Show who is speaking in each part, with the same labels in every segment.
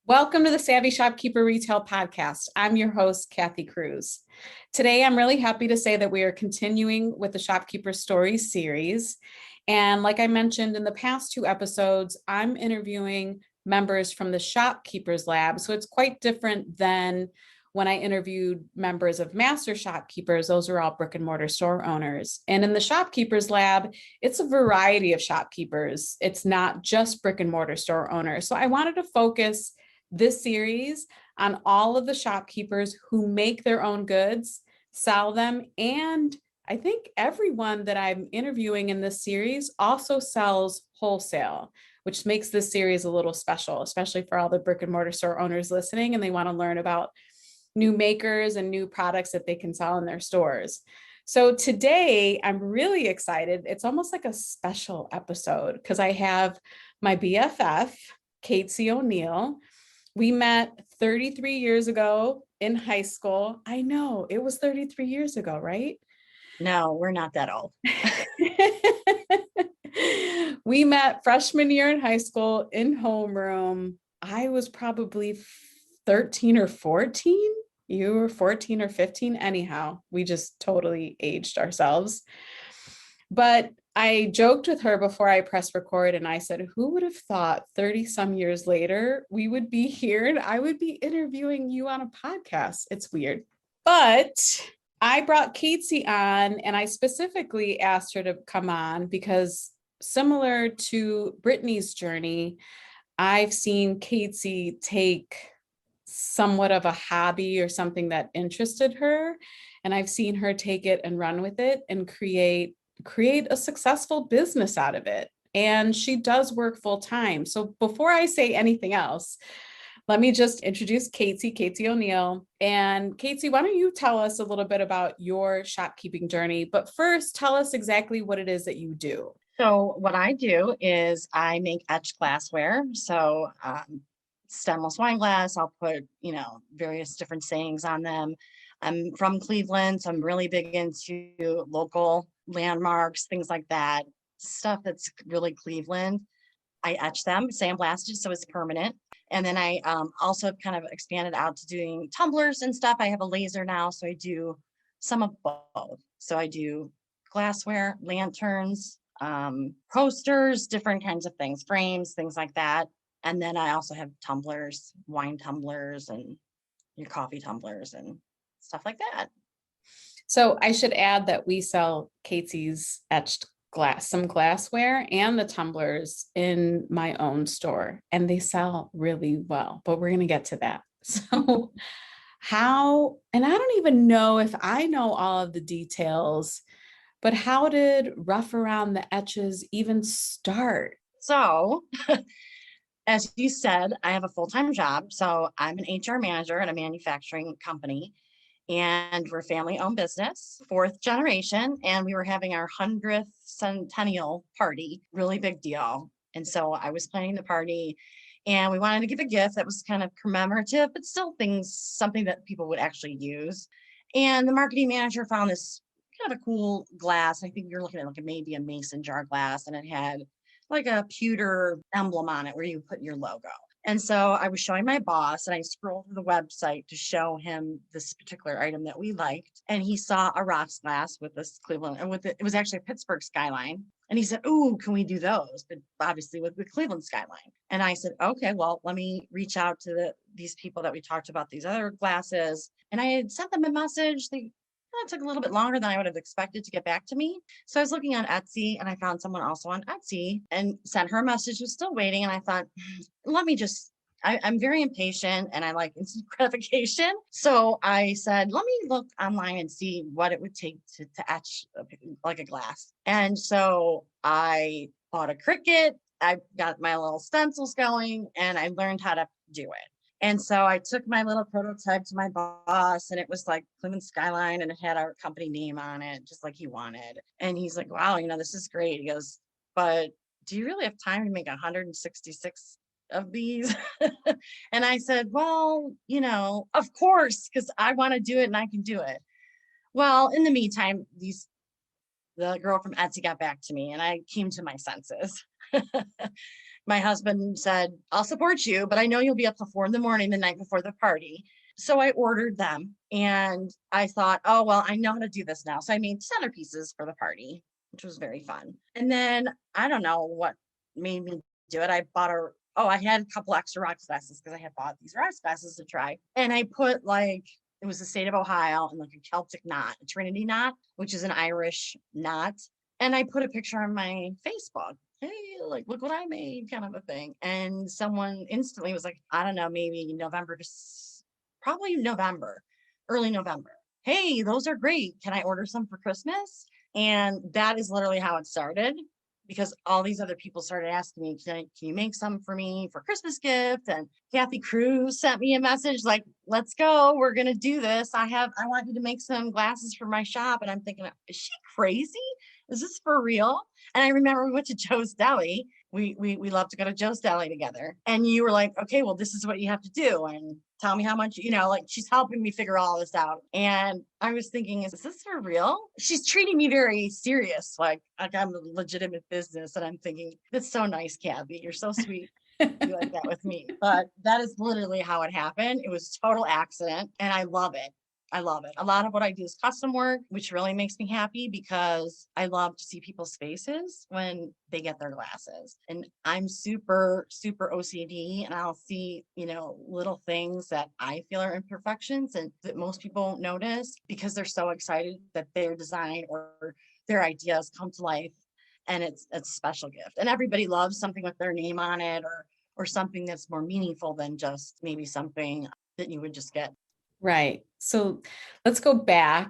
Speaker 1: Welcome to the Savvy Shopkeeper Retail Podcast. I'm your host, Kathy Cruz. Today, I'm really happy to say that we are continuing with the Shopkeeper Story series. And like I mentioned in the past two episodes, I'm interviewing members from the Shopkeepers Lab. So it's quite different than when I interviewed members of Master Shopkeepers. Those are all brick and mortar store owners. And in the Shopkeepers Lab, it's a variety of shopkeepers. It's not just brick and mortar store owners. So I wanted to focus this series on all of the shopkeepers who make their own goods, sell them, and I think everyone that I'm interviewing in this series also sells wholesale, which makes this series a little special, especially for all the brick and mortar store owners listening and they want to learn about new makers and new products that they can sell in their stores. So today I'm really excited. It's almost like a special episode because I have my BFF, Katsie O'Neill. We met 33 years ago in high school. I know it was 33 years ago, right?
Speaker 2: No, we're not that old.
Speaker 1: We met freshman year in high school in homeroom. I was probably 13 or 14. You were 14 or 15. Anyhow, we just totally aged ourselves. But I joked with her before I pressed record and I said, who would have thought 30 some years later we would be here and I would be interviewing you on a podcast? It's weird. But I brought Katsie on and I specifically asked her to come on because similar to Brittany's journey, I've seen Katsie take somewhat of a hobby or something that interested her. And I've seen her take it and run with it and create a successful business out of it. And she does work full time. So before I say anything else, let me just introduce Katsie O'Neill. And Katsie, why don't you tell us a little bit about your shopkeeping journey? But first, tell us exactly what it is that you do.
Speaker 2: So what I do is I make etched glassware. So stemless wine glass, I'll put, various different sayings on them. I'm from Cleveland, so I'm really big into local landmarks, things like that. Stuff that's really Cleveland. I etch them, sandblasted, so it's permanent. And then I also kind of expanded out to doing tumblers and stuff. I have a laser now, so I do some of both. So I do glassware, lanterns, posters, different kinds of things, frames, things like that. And then I also have tumblers, wine tumblers, and your coffee tumblers and stuff like that.
Speaker 1: So I should add that we sell Katsie's etched some glassware and the tumblers in my own store, and they sell really well, but we're going to get to that. So and I don't even know if I know all of the details, but how did Rough Around the Etches even start?
Speaker 2: So as you said, I have a full-time job. So I'm an HR manager at a manufacturing company. And we're a family-owned business, fourth generation, and we were having our 100th centennial party, really big deal. And so I was planning the party, and we wanted to give a gift that was kind of commemorative, but still something that people would actually use. And the marketing manager found this kind of a cool glass. I think you're looking at maybe a mason jar glass, and it had like a pewter emblem on it where you put your logo. And so I was showing my boss and I scrolled through the website to show him this particular item that we liked. And he saw a rocks glass with this Cleveland, and it was actually a Pittsburgh skyline. And he said, "Ooh, can we do those?" But obviously with the Cleveland skyline. And I said, "Okay, well, let me reach out to these people that we talked about these other glasses." And I had sent them a message. It took a little bit longer than I would have expected to get back to me. So I was looking on Etsy and I found someone also on Etsy and sent her a message, was still waiting. And I thought, I'm very impatient and I like instant gratification. So I said, let me look online and see what it would take to etch like a glass. And so I bought a Cricut. I got my little stencils going and I learned how to do it. And so I took my little prototype to my boss and it was like Cleveland Skyline and it had our company name on it, just like he wanted. And he's like, wow, this is great. He goes, but do you really have time to make 166 of these? And I said, well, of course, because I want to do it and I can do it. Well, in the meantime, the girl from Etsy got back to me and I came to my senses. My husband said, I'll support you, but I know you'll be up till 4 a.m. the night before the party. So I ordered them and I thought, oh, well, I know how to do this now. So I made centerpieces for the party, which was very fun. And then I don't know what made me do it. I had a couple extra rocks glasses because I had bought these rocks glasses to try. And I put it was the state of Ohio and like a Celtic knot, a Trinity knot, which is an Irish knot. And I put a picture on my Facebook. Hey, like, look what I made, kind of a thing. And someone instantly was like, I don't know, maybe probably November, early November. Hey, those are great. Can I order some for Christmas? And that is literally how it started because all these other people started asking me, can you make some for me for Christmas gift? And Kathy Cruz sent me a message like, let's go. We're going to do this. I want you to make some glasses for my shop. And I'm thinking, is she crazy? Is this for real? And I remember we went to Joe's Deli. We love to go to Joe's Deli together. And you were like, okay, well, this is what you have to do. And tell me how much, like she's helping me figure all this out. And I was thinking, is this for real? She's treating me very serious, like I'm a legitimate business. And I'm thinking, that's so nice, Kathy. You're so sweet. Be like that with me. But that is literally how it happened. It was a total accident. And I love it. I love it. A lot of what I do is custom work, which really makes me happy because I love to see people's faces when they get their glasses. And I'm super, super OCD and I'll see, little things that I feel are imperfections and that most people won't notice because they're so excited that their design or their ideas come to life. And it's a special gift. And everybody loves something with their name on it or something that's more meaningful than just maybe something that you would just get.
Speaker 1: Right. So let's go back.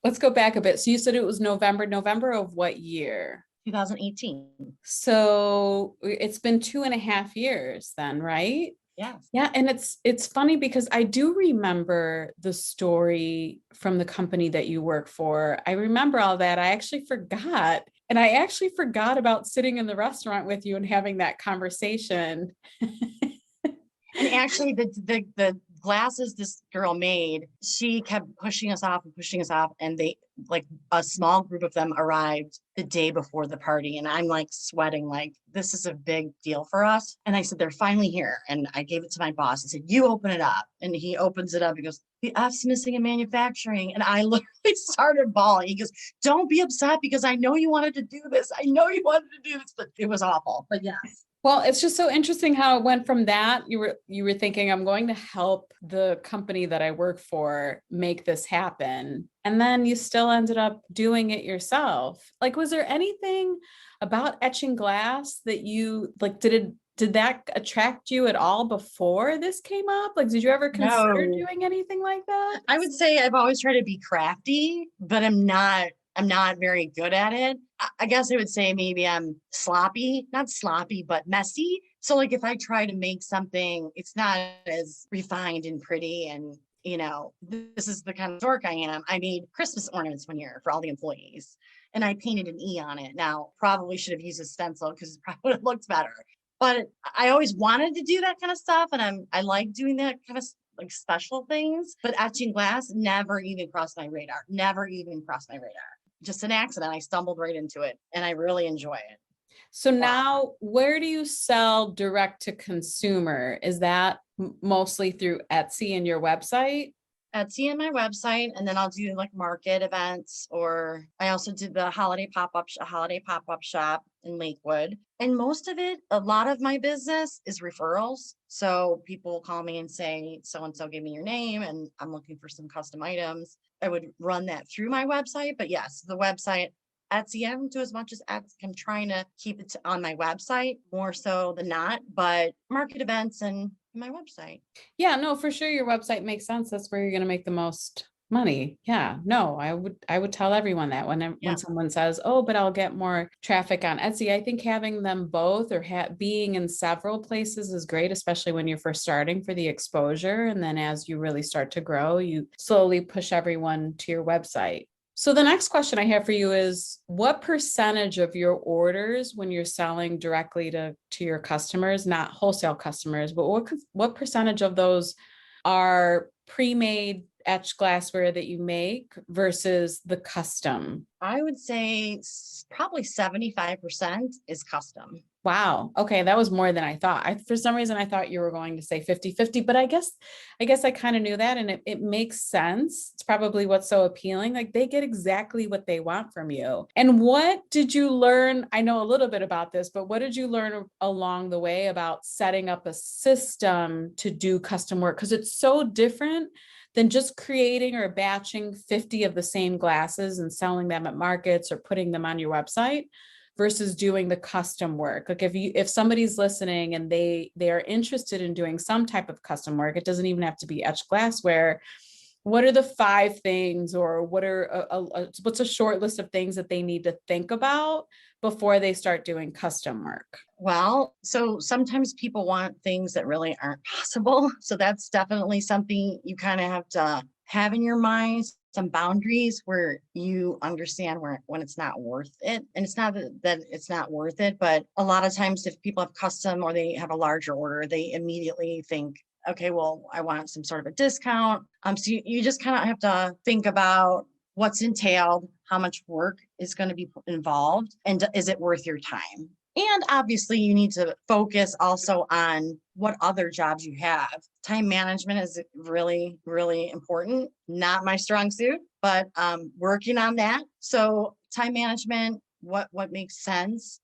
Speaker 1: Let's go back a bit. So you said it was November of what year?
Speaker 2: 2018.
Speaker 1: So it's been 2.5 years then, right?
Speaker 2: Yes.
Speaker 1: Yeah. And it's funny because I do remember the story from the company that you work for. I remember all that. I actually forgot. And I actually forgot about sitting in the restaurant with you and having that conversation.
Speaker 2: And actually the glasses this girl made, she kept pushing us off. And they like a small group of them arrived the day before the party. And I'm like sweating, like this is a big deal for us. And I said, they're finally here. And I gave it to my boss. I said, you open it up. And he opens it up. He goes, the F's missing in manufacturing. And I literally started bawling. He goes, don't be upset because I know you wanted to do this. But it was awful. But yes.
Speaker 1: Well, it's just so interesting how it went from that. You were thinking, I'm going to help the company that I work for make this happen. And then you still ended up doing it yourself. Like, was there anything about etching glass that you like, did that attract you at all before this came up? Like, did you ever consider
Speaker 2: No.
Speaker 1: doing anything like that?
Speaker 2: I would say I've always tried to be crafty, but I'm not very good at it. I guess I would say maybe I'm not sloppy, but messy. So like if I try to make something, it's not as refined and pretty. And, this is the kind of dork I am. I made Christmas ornaments one year for all the employees and I painted an E on it. Now, probably should have used a stencil because it probably would have looked better. But I always wanted to do that kind of stuff. And I like doing that kind of like special things, but etching glass never even crossed my radar. Just an accident. I stumbled right into it and I really enjoy it.
Speaker 1: So now where do you sell direct to consumer? Is that mostly through Etsy and your website?
Speaker 2: Etsy and my website, and then I'll do like market events, or I also did the holiday pop-up shop in Lakewood. And most of it, a lot of my business is referrals. So people will call me and say, so-and-so gave me your name and I'm looking for some custom items. I would run that through my website, but yes, the website, Etsy, I don't do as much as Etsy. I'm trying to keep it on my website more so than not, but market events and my website.
Speaker 1: Yeah, no, for sure. Your website makes sense. That's where you're going to make the most money. Yeah, no, I would tell everyone that when someone says, "Oh, but I'll get more traffic on Etsy." I think having them both or being in several places is great, especially when you're first starting for the exposure. And then as you really start to grow, you slowly push everyone to your website. So the next question I have for you is, what percentage of your orders when you're selling directly to your customers, not wholesale customers, but what percentage of those are pre-made etched glassware that you make versus the custom?
Speaker 2: I would say probably 75% is custom.
Speaker 1: Wow. Okay. That was more than I thought. For some reason, I thought you were going to say 50-50, but I guess I kind of knew that, and it makes sense. It's probably what's so appealing. Like they get exactly what they want from you. And what did you learn? I know a little bit about this, but what did you learn along the way about setting up a system to do custom work? Because it's so different than just creating or batching 50 of the same glasses and selling them at markets or putting them on your website versus doing the custom work. Like if somebody's listening and they are interested in doing some type of custom work, it doesn't even have to be etched glassware. What are the 5 things, or what's a short list of things that they need to think about before they start doing custom work?
Speaker 2: Well, so sometimes people want things that really aren't possible. So that's definitely something you kind of have to have in your mind, some boundaries where you understand when it's not worth it. And it's not that it's not worth it, but a lot of times if people have custom or they have a larger order, they immediately think, okay, well, I want some sort of a discount. So you just kind of have to think about what's entailed, how much work is going to be involved, and is it worth your time? And obviously, you need to focus also on what other jobs you have. Time management is really, really important. Not my strong suit, but working on that. So time management, what makes sense?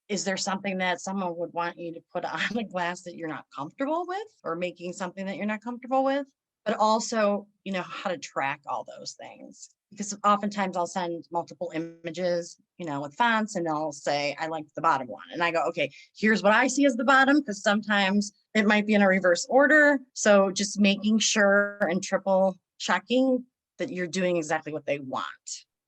Speaker 2: Is there something that someone would want you to put on a glass that you're not comfortable with, or making something that you're not comfortable with? But also, how to track all those things. Because oftentimes I'll send multiple images, with fonts, and they'll say, I like the bottom one. And I go, okay, here's what I see as the bottom, because sometimes it might be in a reverse order. So just making sure and triple checking that you're doing exactly what they want.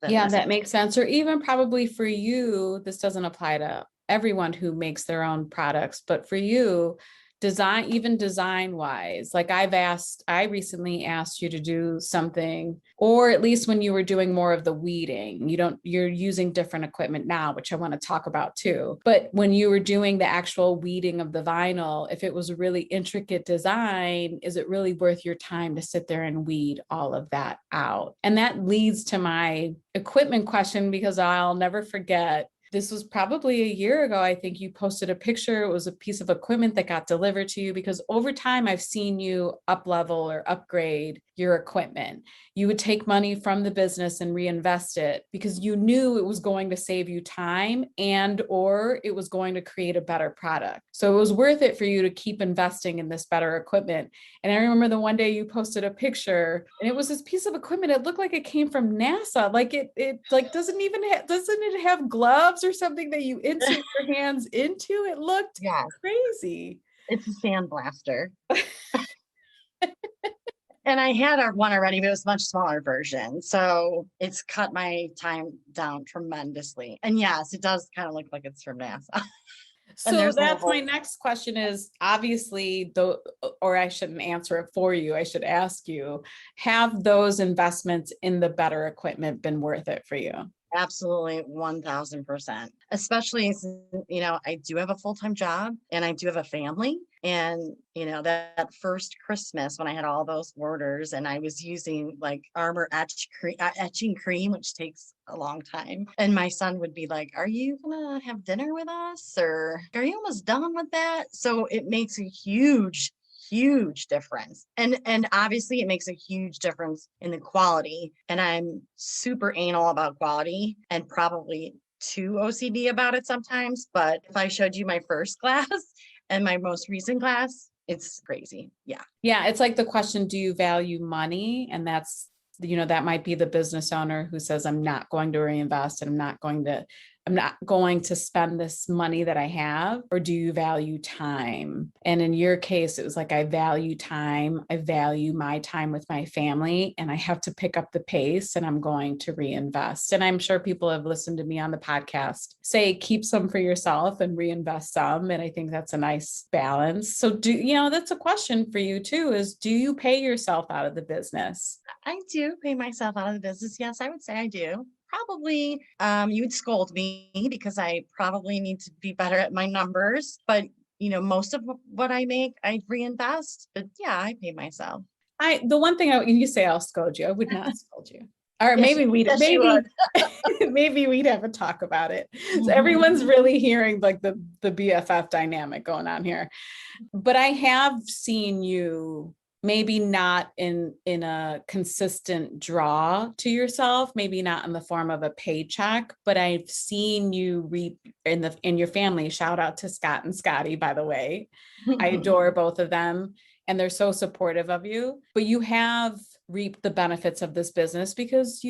Speaker 1: Yeah, that makes sense. Or even probably for you, this doesn't apply to everyone who makes their own products, but for you, design wise, like I recently asked you to do something, or at least when you were doing more of the weeding, you're using different equipment now, which I want to talk about too. But when you were doing the actual weeding of the vinyl, if it was a really intricate design, is it really worth your time to sit there and weed all of that out? And that leads to my equipment question, because I'll never forget. This was probably a year ago. I think you posted a picture. It was a piece of equipment that got delivered to you, because over time I've seen you up level or upgrade your equipment. You would take money from the business and reinvest it because you knew it was going to save you time or it was going to create a better product. So it was worth it for you to keep investing in this better equipment. And I remember the one day you posted a picture, and it was this piece of equipment. It looked like it came from NASA. Like it like doesn't it have gloves or something that you insert your hands into? It looked crazy.
Speaker 2: It's a sandblaster. And I had one already, but it was a much smaller version. So it's cut my time down tremendously. And yes, it does kind of look like it's from NASA.
Speaker 1: So that's my next question is, obviously, or I shouldn't answer it for you. I should ask you, have those investments in the better equipment been worth it for you?
Speaker 2: Absolutely, 1000%. Especially, I do have a full-time job and I do have a family. And, that first Christmas when I had all those orders and I was using like Armor etching cream, which takes a long time. And my son would be like, are you going to have dinner with us? Or are you almost done with that? So it makes a huge difference. And obviously it makes a huge difference in the quality. And I'm super anal about quality and probably too OCD about it sometimes. But if I showed you my first glass and my most recent glass, it's crazy. Yeah.
Speaker 1: Yeah. It's like the question, do you value money? And that's, that might be the business owner who says, I'm not going to reinvest and I'm not going to spend this money that I have. Or do you value time? And in your case, it was like, I value time. I value my time with my family, and I have to pick up the pace, and I'm going to reinvest. And I'm sure people have listened to me on the podcast say, keep some for yourself and reinvest some. And I think that's a nice balance. So that's a question for you too, is do you pay yourself out of the business?
Speaker 2: I do pay myself out of the business. Yes, I would say I do. Probably you would scold me because I probably need to be better at my numbers, but most of what I make I reinvest. But yeah, I pay myself.
Speaker 1: The one thing you say, I'll scold you. I would not scold you. Or
Speaker 2: Yes, yes, you would.
Speaker 1: maybe we'd have a talk about it. So
Speaker 2: Mhm.
Speaker 1: everyone's really hearing like the BFF dynamic going on here. But I have seen you maybe not in a consistent draw to yourself, maybe not in the form of a paycheck, but I've seen you reap in your family. Shout out to Scott and Scotty, by the way. I adore both of them and they're so supportive of you, but you have reaped the benefits of this business because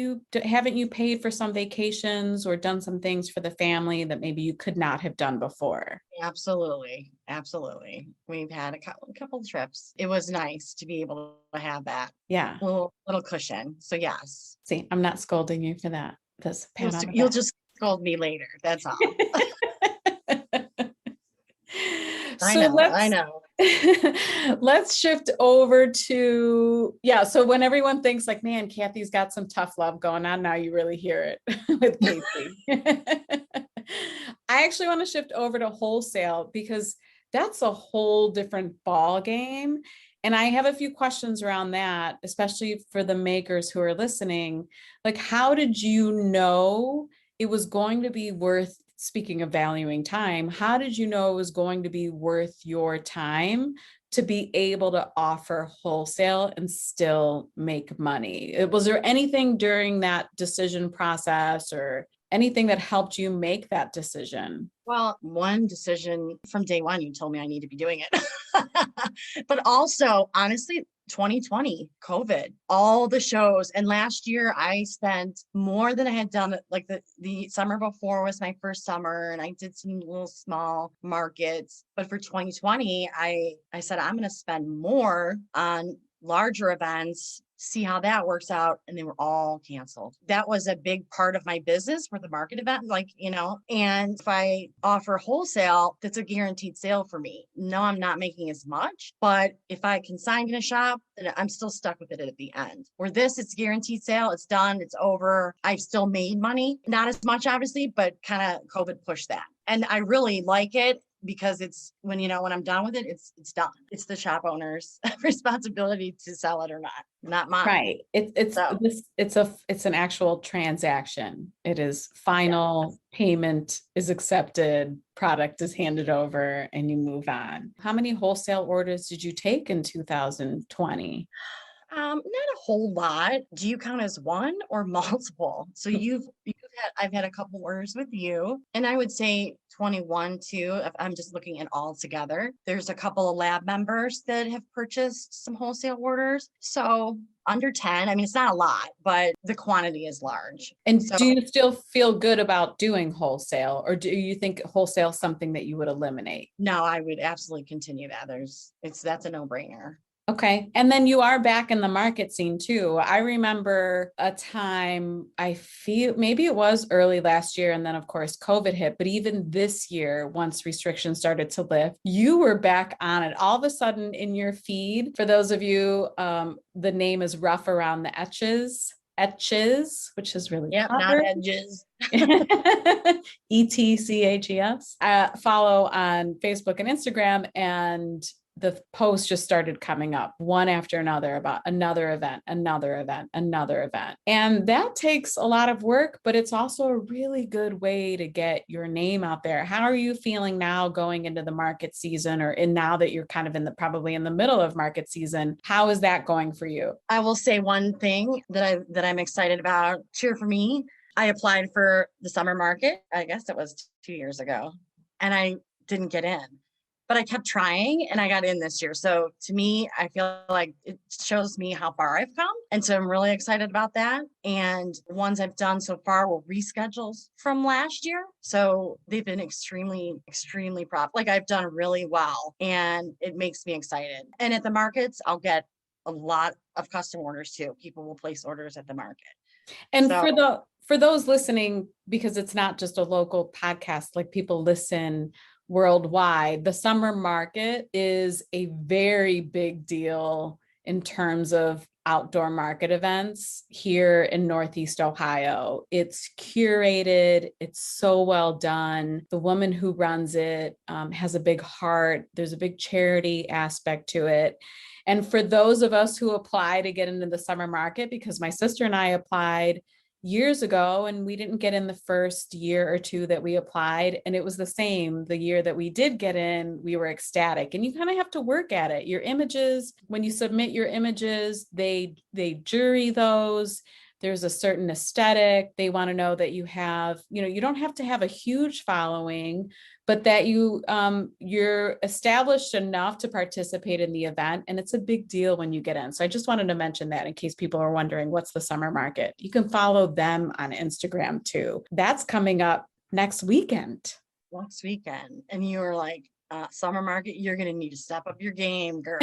Speaker 1: haven't you paid for some vacations or done some things for the family that maybe you could not have done before.
Speaker 2: Absolutely. Absolutely. We've had a couple of trips. It was nice to be able to have that
Speaker 1: Yeah.
Speaker 2: little cushion. So yes,
Speaker 1: See, I'm not scolding you for that. This
Speaker 2: you'll
Speaker 1: pat on the
Speaker 2: you'll
Speaker 1: back.
Speaker 2: just scold me later. That's all. I
Speaker 1: So
Speaker 2: know. I know.
Speaker 1: let's shift over to yeah. So when everyone thinks like, man, Kathy's got some tough love going on, now you really hear it with Casey. I actually want to shift over to wholesale because that's a whole different ball game. And I have a few questions around that, especially for the makers who are listening. Like, how did you know it was going to be worth, speaking of valuing time, how did you know it was going to be worth your time to be able to offer wholesale and still make money? Was there anything during that decision process or anything that helped you make that decision?
Speaker 2: Well, one decision from day one, you told me I need to be doing it. But also, honestly, 2020, COVID, all the shows. And last year I spent more than I had done. Like the summer before was my first summer and I did some little small markets. But for 2020, I said, I'm going to spend more on larger events, see how that works out. And they were all canceled. That was a big part of my business for the market event, and if I offer wholesale, that's a guaranteed sale for me. No, I'm not making as much, but if I consign in a shop, then I'm still stuck with it at the end. Where this, it's guaranteed sale, it's done, it's over. I've still made money, not as much, obviously, but kind of COVID pushed that. And I really like it because it's when I'm done with it, it's done. It's the shop owner's responsibility to sell it or not mine.
Speaker 1: Right. It's
Speaker 2: So
Speaker 1: it's an actual transaction. It is
Speaker 2: yeah.
Speaker 1: final, payment is accepted, product is handed over, and you move on. How many wholesale orders did you take in 2020?
Speaker 2: Not a whole lot. Do you count as one or multiple? So I've had a couple orders with you, and I would say 21 too, if I'm just looking at all together. There's a couple of lab members that have purchased some wholesale orders. So under 10. I mean, it's not a lot, but the quantity is large.
Speaker 1: And
Speaker 2: So
Speaker 1: do you still feel good about doing wholesale, or do you think wholesale is something that you would eliminate?
Speaker 2: no, I would absolutely continue that. That's a no-brainer.
Speaker 1: Okay. And then you are back in the market scene too. I remember a time, I feel maybe it was early last year, and then of course COVID hit, but even this year, once restrictions started to lift, you were back on it. All of a sudden in your feed, for those of you, the name is rough around the Etches, which is really
Speaker 2: Yep, not
Speaker 1: clever.
Speaker 2: edges.
Speaker 1: ETCHES. Follow on Facebook and Instagram, and the posts just started coming up one after another about another event, another event, another event. And that takes a lot of work, but it's also a really good way to get your name out there. How are you feeling now going into the market season, or in now that you're kind of probably in the middle of market season? How is that going for you?
Speaker 2: I will say one thing that I'm excited about. Cheer for me. I applied for the summer market. I guess it was 2 years ago, and I didn't get in. But I kept trying and I got in this year. So to me, I feel like it shows me how far I've come. And so I'm really excited about that. And the ones I've done so far were reschedules from last year. So they've been extremely, extremely profitable. Like I've done really well and it makes me excited. And at the markets, I'll get a lot of custom orders too. People will place orders at the market.
Speaker 1: And
Speaker 2: So
Speaker 1: for those listening, because it's not just a local podcast, like people listen worldwide, the summer market is a very big deal in terms of outdoor market events here in Northeast Ohio. It's curated, it's so well done. The woman who runs it has a big heart. There's a big charity aspect to it. And for those of us who apply to get into the summer market, because my sister and I applied years ago and we didn't get in the first year or two that we applied, and it was the same. The year that we did get in, we were ecstatic. And you kind of have to work at it. Your images, when you submit your images, they jury those. There's a certain aesthetic. They want to know that you have, you don't have to have a huge following, but that you're established enough to participate in the event. And it's a big deal when you get in. So I just wanted to mention that in case people are wondering, what's the summer market? You can follow them on Instagram too. That's coming up next weekend.
Speaker 2: Next weekend. And you were like, summer market, you're going to need to step up your game, girl.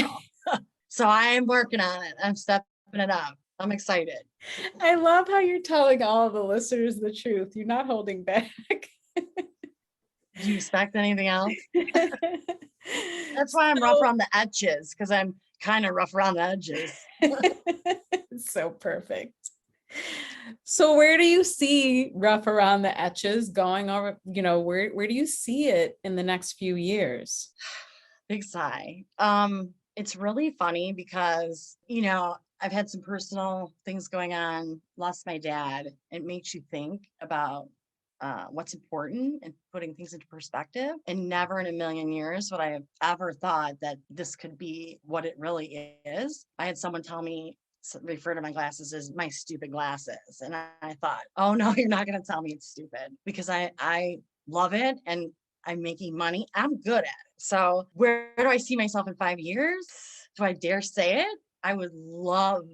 Speaker 2: So I am working on it. I'm stepping it up. I'm excited.
Speaker 1: I love how you're telling all of the listeners the truth. You're not holding back.
Speaker 2: Do you expect anything else? That's why I'm rough around the edges, because I'm kind of rough around the edges.
Speaker 1: So perfect. So where do you see rough around the edges going over? Where do you see it in the next few years?
Speaker 2: Big sigh. It's really funny because, I've had some personal things going on, lost my dad. It makes you think about what's important and putting things into perspective. And never in a million years would I have ever thought that this could be what it really is. I had someone tell me, refer to my glasses as my stupid glasses. And I thought, oh no, you're not going to tell me it's stupid, because I love it and I'm making money. I'm good at it. So where do I see myself in 5 years? Do I dare say it? I would love,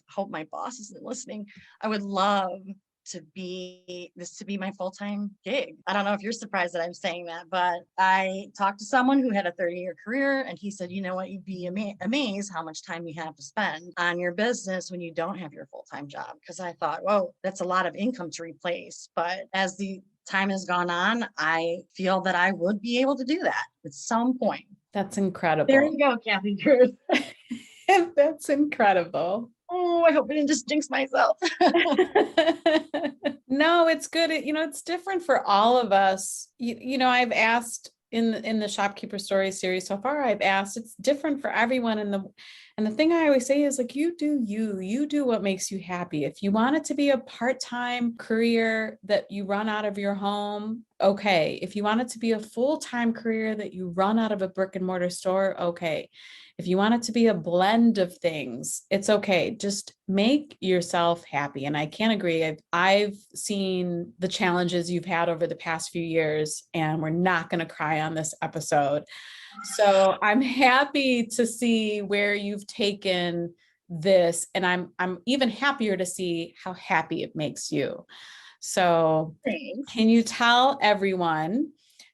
Speaker 2: hope my boss isn't listening. I would love to be my full-time gig. I don't know if you're surprised that I'm saying that, but I talked to someone who had a 30-year career, and he said, you know what, you'd be amazed how much time you have to spend on your business when you don't have your full-time job. Because I thought, whoa, that's a lot of income to replace. But as the time has gone on, I feel that I would be able to do that at some point.
Speaker 1: That's incredible.
Speaker 2: There you go, Kathy Cruz.
Speaker 1: That's incredible.
Speaker 2: Oh, I hope I didn't just jinx myself.
Speaker 1: No, it's good. It's different for all of us. I've asked in the Shopkeeper Story series so far, I've asked, it's different for everyone. And the thing I always say is, like, you do what makes you happy. If you want it to be a part-time career that you run out of your home, okay. If you want it to be a full-time career that you run out of a brick and mortar store, okay. If you want it to be a blend of things, it's okay. Just make yourself happy. And I can't agree. I've seen the challenges you've had over the past few years, and we're not going to cry on this episode. So I'm happy to see where you've taken this, and I'm even happier to see how happy it makes you. So
Speaker 2: Thanks.
Speaker 1: Can you tell everyone,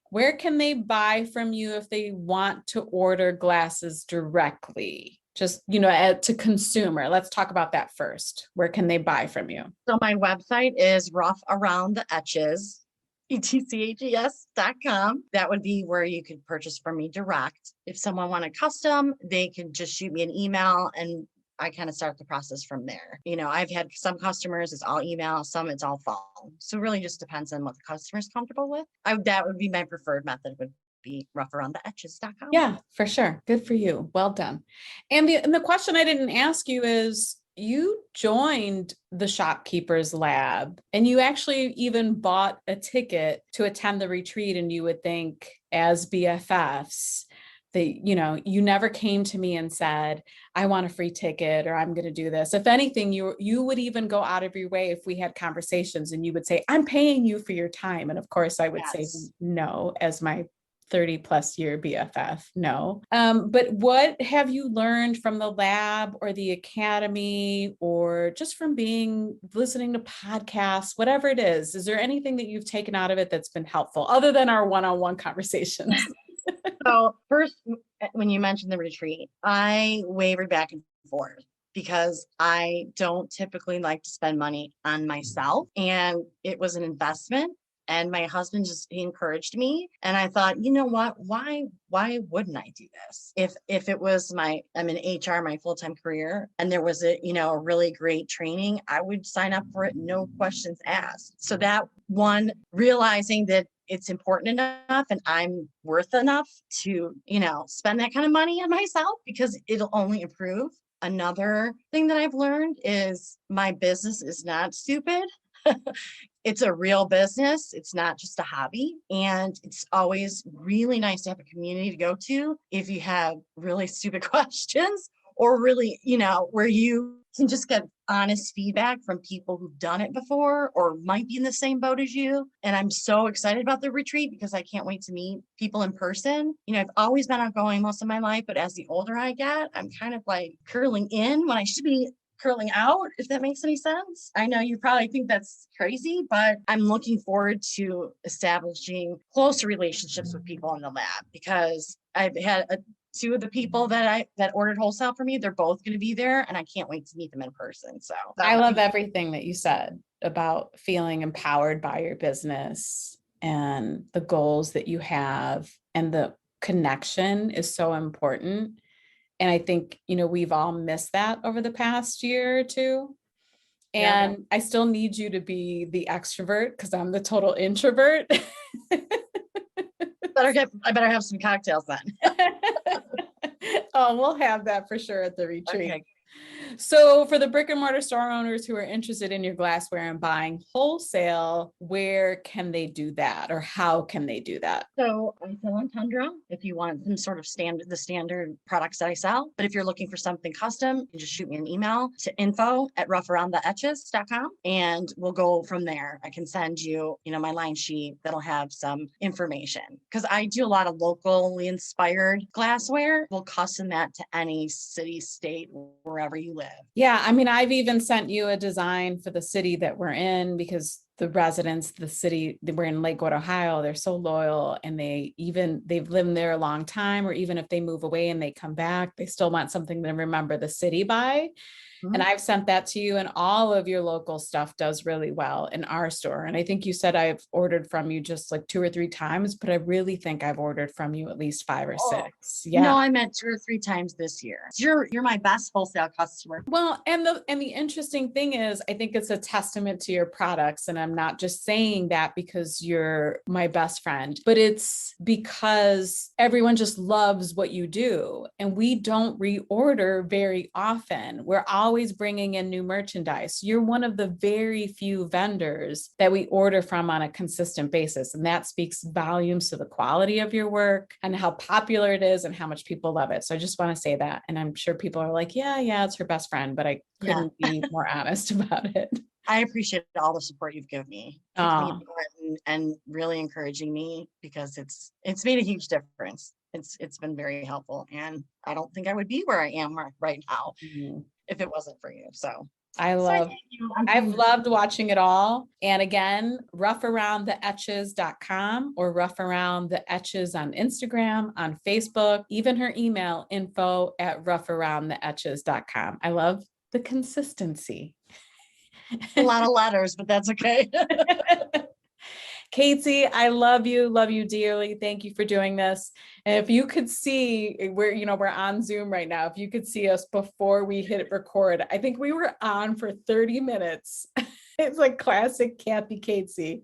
Speaker 1: where can they buy from you if they want to order glasses directly? Just, to consumer. Let's talk about that first. Where can they buy from you?
Speaker 2: So my website is Rough Around the Etches, etches.com. That would be where you could purchase from me direct. If someone wanted custom, they can just shoot me an email and I kind of start the process from there. I've had some customers, it's all email, some it's all phone. So it really just depends on what the customer is comfortable with. That would be my preferred method, would be rougharoundtheetches.com.
Speaker 1: Yeah, for sure. Good for you. Well done. And the question I didn't ask you is, you joined the Shopkeepers Lab and you actually even bought a ticket to attend the retreat. And you would think, as BFFs, that, you never came to me and said, I want a free ticket, or I'm going to do this. If anything, you would even go out of your way if we had conversations and you would say, I'm paying you for your time. And of course I would say no, as my 30 plus year BFF. No. But what have you learned from the lab or the academy, or just from listening to podcasts, whatever it is? Is there anything that you've taken out of it that's been helpful other than our one-on-one conversations?
Speaker 2: So first, when you mentioned the retreat, I wavered back and forth because I don't typically like to spend money on myself, and it was an investment. And my husband he encouraged me. And I thought, you know what, why wouldn't I do this? If it was I'm in HR, my full-time career, and there was a really great training, I would sign up for it, no questions asked. So that one, realizing that it's important enough and I'm worth enough to, spend that kind of money on myself because it'll only improve. Another thing that I've learned is my business is not stupid. It's a real business. It's not just a hobby. And it's always really nice to have a community to go to if you have really stupid questions or really, where you can just get honest feedback from people who've done it before or might be in the same boat as you. And I'm so excited about the retreat because I can't wait to meet people in person. I've always been outgoing most of my life, but as the older I get, I'm kind of like curling in when I should be curling out, if that makes any sense. I know you probably think that's crazy, but I'm looking forward to establishing closer relationships with people in the lab because I've had two of the people that ordered wholesale for me. They're both going to be there and I can't wait to meet them in person. So
Speaker 1: I love everything that you said about feeling empowered by your business and the goals that you have, and the connection is so important. And I think, we've all missed that over the past year or two. And yeah. I still need you to be the extrovert because I'm the total introvert.
Speaker 2: I better have some cocktails then.
Speaker 1: Oh, we'll have that for sure at the retreat.
Speaker 2: Okay.
Speaker 1: So for the brick and mortar store owners who are interested in your glassware and buying wholesale, where can they do that, or how can they do that?
Speaker 2: So I sell on Tundra if you want some sort of the standard products that I sell. But if you're looking for something custom, you can just shoot me an email to info@roughAroundTheEtches.com and we'll go from there. I can send you, my line sheet that'll have some information because I do a lot of locally inspired glassware. We'll custom that to any city, state, wherever you live.
Speaker 1: Yeah. I mean, I've even sent you a design for the city that we're in because the residents, the city, we're in Lakewood, Ohio, they're so loyal and they've lived there a long time, or even if they move away and they come back, they still want something to remember the city by. Mm-hmm. And I've sent that to you, and all of your local stuff does really well in our store. And I think you said I've ordered from you just like 2 or 3 times, but I really think I've ordered from you at least 5 or 6. Yeah.
Speaker 2: No, I meant 2 or 3 times this year. You're my best wholesale customer.
Speaker 1: Well, and the interesting thing is, I think it's a testament to your products. And I'm not just saying that because you're my best friend, but it's because everyone just loves what you do. And we don't reorder very often. We're always bringing in new merchandise. You're one of the very few vendors that we order from on a consistent basis. And that speaks volumes to the quality of your work and how popular it is and how much people love it. So I just want to say that. And I'm sure people are like, yeah, it's her best friend, but I couldn't be more honest about it.
Speaker 2: I appreciate all the support you've given me, and really encouraging me because it's made a huge difference. It's been very helpful, and I don't think I would be where I am right now if it wasn't for you. So
Speaker 1: I've loved watching it all. And again, roughAroundTheEtches.com or roughAroundTheEtches on Instagram, on Facebook, even her email, info@roughAroundTheEtches.com. I love the consistency.
Speaker 2: A lot of letters, but that's okay.
Speaker 1: Katsie, I love you dearly. Thank you for doing this. And if you could see, we're on Zoom right now. If you could see us before we hit record, I think we were on for 30 minutes. It's like classic Katsie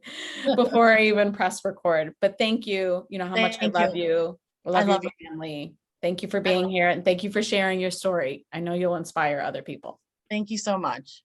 Speaker 1: before I even press record. But thank you. You know how much I love you. I love your family. Thank you for being here, and thank you for sharing your story. I know you'll inspire other people.
Speaker 2: Thank you so much.